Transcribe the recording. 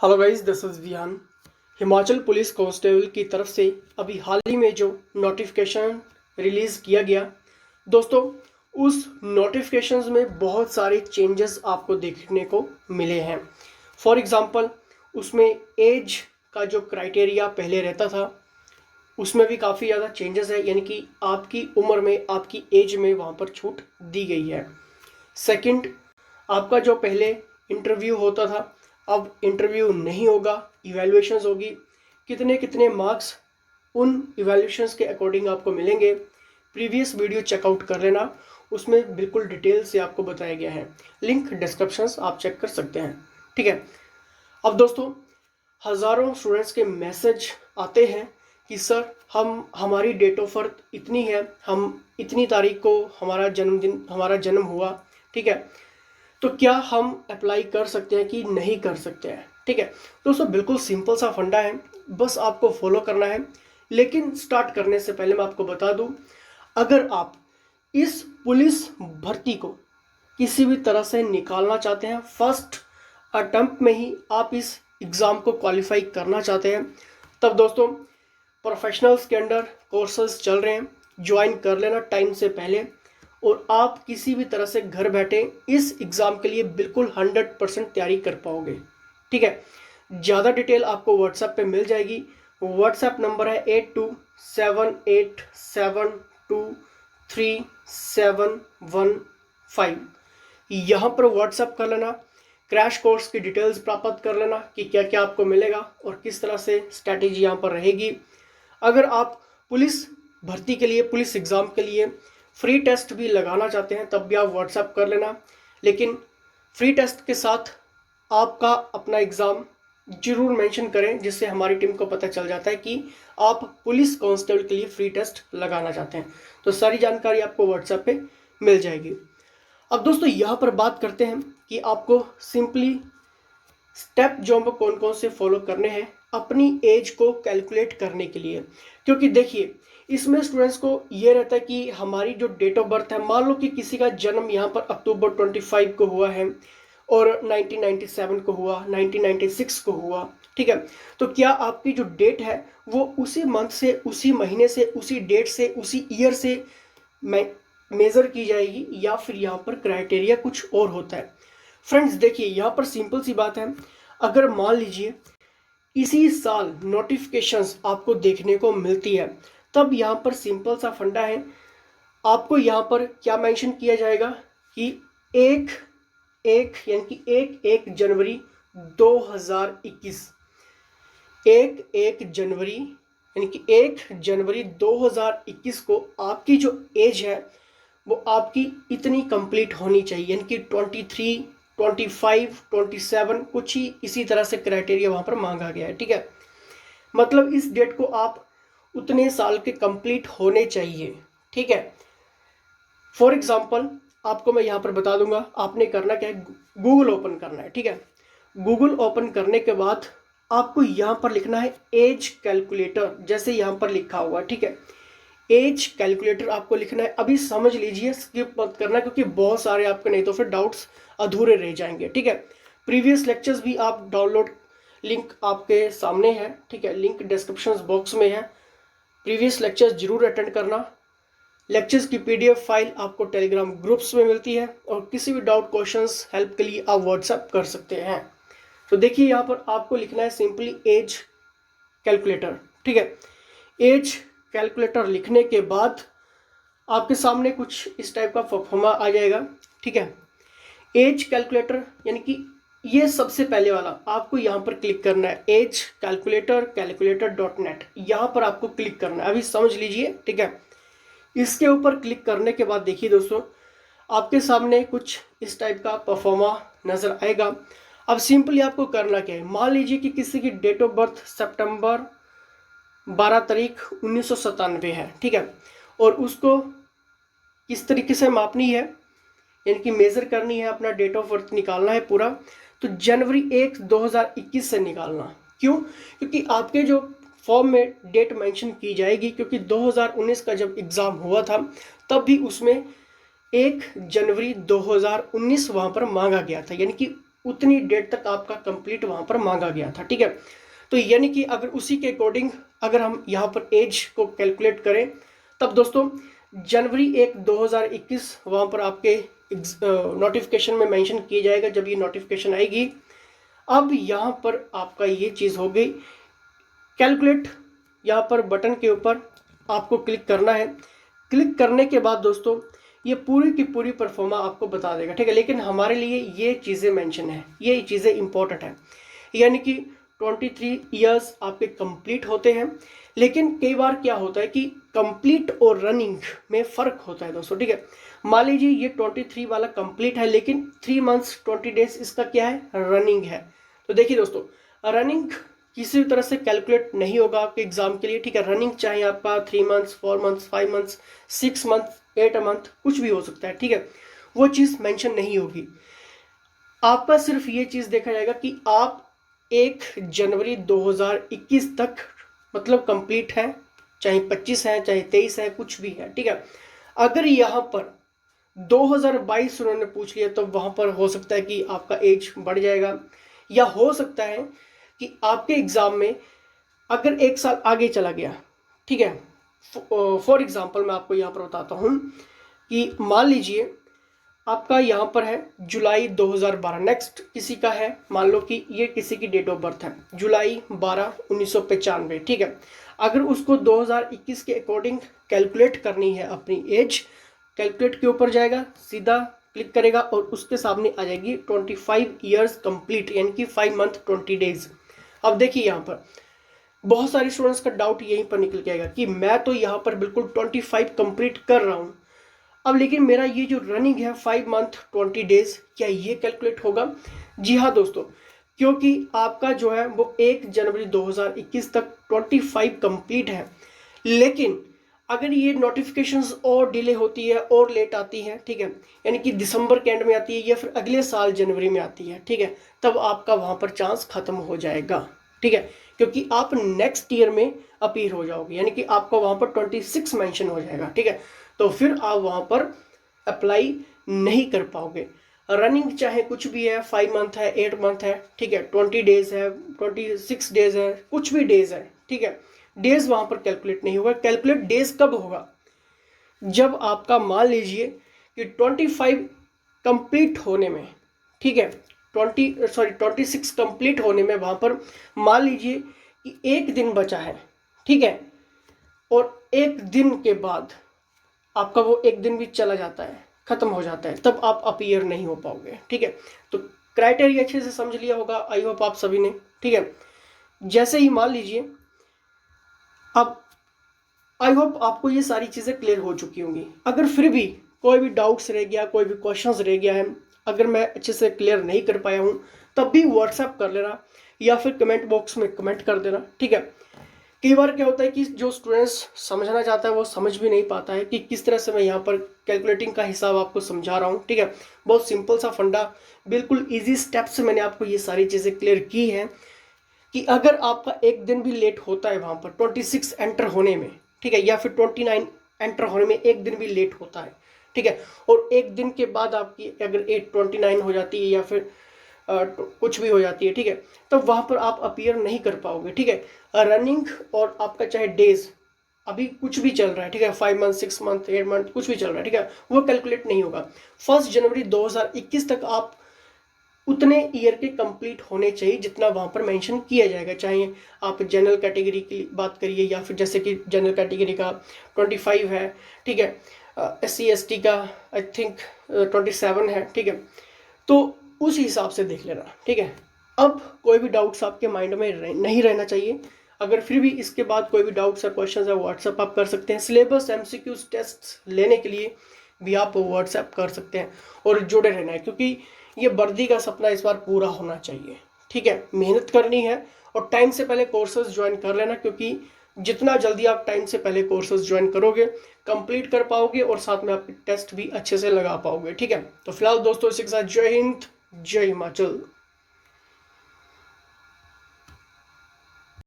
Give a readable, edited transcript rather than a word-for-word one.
Hello guys, this is Vihaan. Himachal police constable की तरफ से अभी हाल ही में जो नोटिफिकेशन रिलीज़ किया गया दोस्तों, उस नोटिफिकेशंस में बहुत सारे चेंजेस आपको देखने को मिले हैं। फॉर एग्ज़ाम्पल, उसमें एज का जो क्राइटेरिया पहले रहता था उसमें भी काफ़ी ज़्यादा चेंजेस है, यानी कि आपकी उम्र में, आपकी एज में वहाँ पर छूट दी गई है। सेकंड, आपका जो पहले इंटरव्यू होता था अब इंटरव्यू नहीं होगा, इवैल्यूएशंस होगी। कितने कितने मार्क्स उन इवैल्यूएशंस के अकॉर्डिंग आपको मिलेंगे, प्रीवियस वीडियो चेकआउट कर लेना, उसमें बिल्कुल डिटेल से आपको बताया गया है। लिंक डिस्क्रिप्शंस आप चेक कर सकते हैं, ठीक है। अब दोस्तों, हज़ारों स्टूडेंट्स के मैसेज आते हैं कि सर हमारी डेट ऑफ बर्थ इतनी है, हम इतनी तारीख को हमारा जन्म हुआ, ठीक है, तो क्या हम अप्लाई कर सकते हैं कि नहीं कर सकते हैं, ठीक है। दोस्तों, बिल्कुल सिंपल सा फंडा है, बस आपको फॉलो करना है। लेकिन स्टार्ट करने से पहले मैं आपको बता दूं, अगर आप इस पुलिस भर्ती को किसी भी तरह से निकालना चाहते हैं, फर्स्ट अटेम्प्ट में ही आप इस एग्ज़ाम को क्वालिफाई करना चाहते हैं, तब दोस्तों प्रोफेशनल्स के अंडर कोर्सेज चल रहे हैं, ज्वाइन कर लेना टाइम से पहले, और आप किसी भी तरह से घर बैठे इस एग्ज़ाम के लिए बिल्कुल 100% तैयारी कर पाओगे, ठीक है। ज़्यादा डिटेल आपको व्हाट्सएप पे मिल जाएगी। व्हाट्सएप नंबर है 8278723715। यहाँ पर व्हाट्सएप कर लेना, क्रैश कोर्स की डिटेल्स प्राप्त कर लेना कि क्या क्या आपको मिलेगा और किस तरह से स्ट्रैटेजी यहाँ पर रहेगी। अगर आप पुलिस भर्ती के लिए, पुलिस एग्ज़ाम के लिए फ्री टेस्ट भी लगाना चाहते हैं तब भी आप व्हाट्सएप कर लेना। लेकिन फ्री टेस्ट के साथ आपका अपना एग्ज़ाम जरूर मेंशन करें, जिससे हमारी टीम को पता चल जाता है कि आप पुलिस कांस्टेबल के लिए फ्री टेस्ट लगाना चाहते हैं। तो सारी जानकारी आपको व्हाट्सएप पे मिल जाएगी। अब दोस्तों, यहाँ पर बात करते हैं कि आपको सिंपली स्टेप जो हमको कौन कौन से फॉलो करने हैं अपनी एज को कैलकुलेट करने के लिए। क्योंकि देखिए, इसमें स्टूडेंट्स को ये रहता है कि हमारी जो डेट ऑफ बर्थ है, मान लो कि किसी का जन्म यहाँ पर अक्टूबर 25 को हुआ है और 1997 को हुआ, 1996 को हुआ, ठीक है, तो क्या आपकी जो डेट है वो उसी मंथ से, उसी महीने से, उसी डेट से, उसी ईयर से मेज़र की जाएगी, या फिर यहाँ पर क्राइटेरिया कुछ और होता है। फ्रेंड्स देखिए, यहाँ पर सिंपल सी बात है, अगर मान लीजिए इसी साल नोटिफिकेशंस आपको देखने को मिलती है, तब यहाँ पर सिंपल सा फंडा है, आपको यहाँ पर क्या मेंशन किया जाएगा कि एक यानी कि 1 जनवरी 2021, 1 जनवरी यानी कि 1 जनवरी 2021 को आपकी जो एज है वो आपकी इतनी कंप्लीट होनी चाहिए, यानी कि 23, 25, 27 कुछ ही इसी तरह से क्राइटेरिया वहाँ पर मांगा गया है, ठीक है। मतलब इस डेट को आप उतने साल के कंप्लीट होने चाहिए, ठीक है। फॉर एग्जांपल आपको मैं यहाँ पर बता दूंगा, आपने करना क्या है, गूगल ओपन करना है, ठीक है। गूगल ओपन करने के बाद आपको यहाँ पर लिखना है एज कैलकुलेटर, जैसे यहाँ पर लिखा हुआ, ठीक है। एज कैलकुलेटर आपको लिखना है। अभी समझ लीजिए, स्किप मत करना, क्योंकि बहुत सारे आपके नहीं तो फिर डाउट्स अधूरे रह जाएंगे, ठीक है। प्रीवियस लेक्चर्स भी आप डाउनलोड, लिंक आपके सामने है, ठीक है, लिंक डिस्क्रिप्शन बॉक्स में है। प्रीवियस लेक्चर्स जरूर अटेंड करना। लेक्चर्स की पीडीएफ फाइल आपको टेलीग्राम ग्रुप्स में मिलती है, और किसी भी डाउट, क्वेश्चंस, हेल्प के लिए आप व्हाट्सएप कर सकते हैं। तो देखिए, यहाँ पर आपको लिखना है सिंपली एज कैलकुलेटर, ठीक है। एज कैलकुलेटर लिखने के बाद आपके सामने कुछ इस टाइप का फॉर्मूला आ जाएगा, ठीक है। एज कैलकुलेटर यानी कि ये सबसे पहले वाला आपको यहाँ पर क्लिक करना है, एज कैलकुलेटर calculator.net, यहाँ पर आपको क्लिक करना है। अभी समझ लीजिए, ठीक है। इसके ऊपर क्लिक करने के बाद देखिए दोस्तों, आपके सामने कुछ इस टाइप का परफॉर्मा नज़र आएगा। अब सिंपली आपको करना क्या है, मान लीजिए कि किसी की डेट ऑफ बर्थ सितंबर 12 तारीख 1997 है, ठीक है, और उसको किस तरीके से मापनी है, यानी कि मेज़र करनी है, अपना डेट ऑफ बर्थ निकालना है पूरा, तो जनवरी 1 2021 से निकालना। क्यों? क्योंकि आपके जो फॉर्म में डेट मेंशन की जाएगी, क्योंकि 2019 का जब एग्ज़ाम हुआ था तब भी उसमें 1 जनवरी 2019 वहाँ पर मांगा गया था, यानी कि उतनी डेट तक आपका कंप्लीट वहाँ पर मांगा गया था, ठीक है। तो यानी कि अगर उसी के अकॉर्डिंग अगर हम यहाँ पर एज को कैलकुलेट करें, तब दोस्तों जनवरी 1 2021 वहाँ पर आपके नोटिफिकेशन में मेंशन किया जाएगा जब ये नोटिफिकेशन आएगी। अब यहाँ पर आपका ये चीज़ हो गई, कैलकुलेट यहाँ पर बटन के ऊपर आपको क्लिक करना है। क्लिक करने के बाद दोस्तों ये पूरी की पूरी परफॉर्मा आपको बता देगा, ठीक है। लेकिन हमारे लिए ये चीज़ें मेंशन है, ये चीज़ें इंपॉर्टेंट है, यानी कि 23 इयर्स आपके कंप्लीट होते हैं। लेकिन कई बार क्या होता है कि कंप्लीट और रनिंग में फ़र्क होता है दोस्तों, ठीक है। मान लीजिए ये 23 वाला कंप्लीट है, लेकिन 3 मंथ्स 20 डेज इसका क्या है, रनिंग है। तो देखिए दोस्तों, रनिंग किसी भी तरह से कैलकुलेट नहीं होगा आपके एग्जाम के लिए, ठीक है। रनिंग चाहे आपका 3 months 4 months 5 months 6 month 8 month कुछ भी हो सकता है, ठीक है। वो चीज़ मेंशन नहीं होगी। आपका सिर्फ ये चीज़ देखा जाएगा कि आप 1 जनवरी 2021 तक मतलब कंप्लीट है, चाहे 25 है चाहे 23 है कुछ भी है, ठीक है। अगर यहाँ पर 2022 उन्होंने पूछ लिया तो वहाँ पर हो सकता है कि आपका एज बढ़ जाएगा, या हो सकता है कि आपके एग्ज़ाम में अगर 1 साल आगे चला गया, ठीक है। फॉर एग्ज़ाम्पल मैं आपको यहाँ पर बताता हूँ कि मान लीजिए आपका यहाँ पर है जुलाई 2012, नेक्स्ट किसी का है, मान लो कि ये किसी की डेट ऑफ बर्थ है जुलाई 12 1995, ठीक है। अगर उसको 2021 के अकॉर्डिंग कैलकुलेट करनी है अपनी एज, कैलकुलेट के ऊपर जाएगा, सीधा क्लिक करेगा और उसके सामने आ जाएगी 25 ईयर्स कंप्लीट, यानी कि 5 मंथ 20 डेज। अब देखिए यहाँ पर बहुत सारे स्टूडेंट्स का डाउट यहीं पर निकल के आएगा कि मैं तो यहाँ पर बिल्कुल 25 कंप्लीट कर रहा हूँ, अब लेकिन मेरा ये जो रनिंग है 5 मंथ 20 डेज, क्या ये कैलकुलेट होगा? जी हाँ दोस्तों, क्योंकि आपका जो है वो 1 जनवरी 2021 तक 25 कंप्लीट है। लेकिन अगर ये नोटिफिकेशंस और डिले होती है और लेट आती है, ठीक है, यानी कि दिसंबर के एंड में आती है या फिर अगले साल जनवरी में आती है, ठीक है, तब आपका वहाँ पर चांस खत्म हो जाएगा, ठीक है, क्योंकि आप नेक्स्ट ईयर में अपीयर हो जाओगे, यानी कि आपका वहाँ पर 26 मेंशन हो जाएगा, ठीक है। तो फिर आप वहाँ पर अप्लाई नहीं कर पाओगे। रनिंग चाहे कुछ भी है, 5 मंथ है 8 मंथ है, ठीक है, 20 डेज है 26 डेज है, कुछ भी डेज है, ठीक है, डेज वहाँ पर कैलकुलेट नहीं होगा। कैलकुलेट डेज कब होगा? जब आपका मान लीजिए कि 25 कंप्लीट होने में, ठीक है, 26 कंप्लीट होने में वहाँ पर मान लीजिए कि 1 दिन बचा है, ठीक है, और 1 दिन के बाद आपका वो 1 दिन भी चला जाता है, खत्म हो जाता है, तब आप अपीयर नहीं हो पाओगे, ठीक है। तो क्राइटेरिया अच्छे से समझ लिया होगा आई होप आप सभी ने, ठीक है। जैसे ही मान लीजिए, अब आई होप आपको ये सारी चीज़ें क्लियर हो चुकी होंगी। अगर फिर भी कोई भी डाउट्स रह गया, कोई भी क्वेश्चंस रह गया है, अगर मैं अच्छे से क्लियर नहीं कर पाया हूँ, तब भी व्हाट्सएप कर लेना या फिर कमेंट बॉक्स में कमेंट कर देना, ठीक है। कई बार क्या होता है कि जो स्टूडेंट्स समझना चाहता है वो समझ भी नहीं पाता है कि किस तरह से मैं यहाँ पर कैलकुलेटिंग का हिसाब आपको समझा रहा हूँ, ठीक है। बहुत सिंपल सा फंडा, बिल्कुल इजी स्टेप से मैंने आपको ये सारी चीज़ें क्लियर की हैं कि अगर आपका 1 दिन भी लेट होता है वहाँ पर 26 एंटर होने में, ठीक है, या फिर 29 एंटर होने में 1 दिन भी लेट होता है, ठीक है, और 1 दिन के बाद आपकी अगर 829 हो जाती है या फिर कुछ भी हो जाती है, ठीक है, तो वहाँ पर आप अपीयर नहीं कर पाओगे, ठीक है। रनिंग और आपका चाहे डेज अभी कुछ भी चल रहा है, ठीक है, 5 मंथ 6 मंथ 8 मंथ कुछ भी चल रहा है, ठीक है, वो कैलकुलेट नहीं होगा। 1 जनवरी 2021 तक आप उतने ईयर के कंप्लीट होने चाहिए जितना वहाँ पर मेंशन किया जाएगा, चाहे आप जनरल कैटेगरी की बात करिए या फिर जैसे कि जनरल कैटेगरी का 25 है, ठीक है, SC ST का आई थिंक 27 है, ठीक है, तो उस हिसाब से देख लेना, ठीक है। अब कोई भी डाउट्स आपके माइंड में नहीं रहना चाहिए। अगर फिर भी इसके बाद कोई भी डाउट्स या क्वेश्चन है व्हाट्सएप आप कर सकते हैं। सिलेबस MCQs टेस्ट लेने के लिए भी आप व्हाट्सएप कर सकते हैं और जुड़े रहना है, क्योंकि ये वर्दी का सपना इस बार पूरा होना चाहिए, ठीक है। मेहनत करनी है और टाइम से पहले कोर्सेज ज्वाइन कर लेना, क्योंकि जितना जल्दी आप टाइम से पहले कोर्सेज ज्वाइन करोगे कंप्लीट कर पाओगे और साथ में आपके टेस्ट भी अच्छे से लगा पाओगे, ठीक है। तो फिलहाल दोस्तों इसी के साथ जय हिंद जय हिमाचल।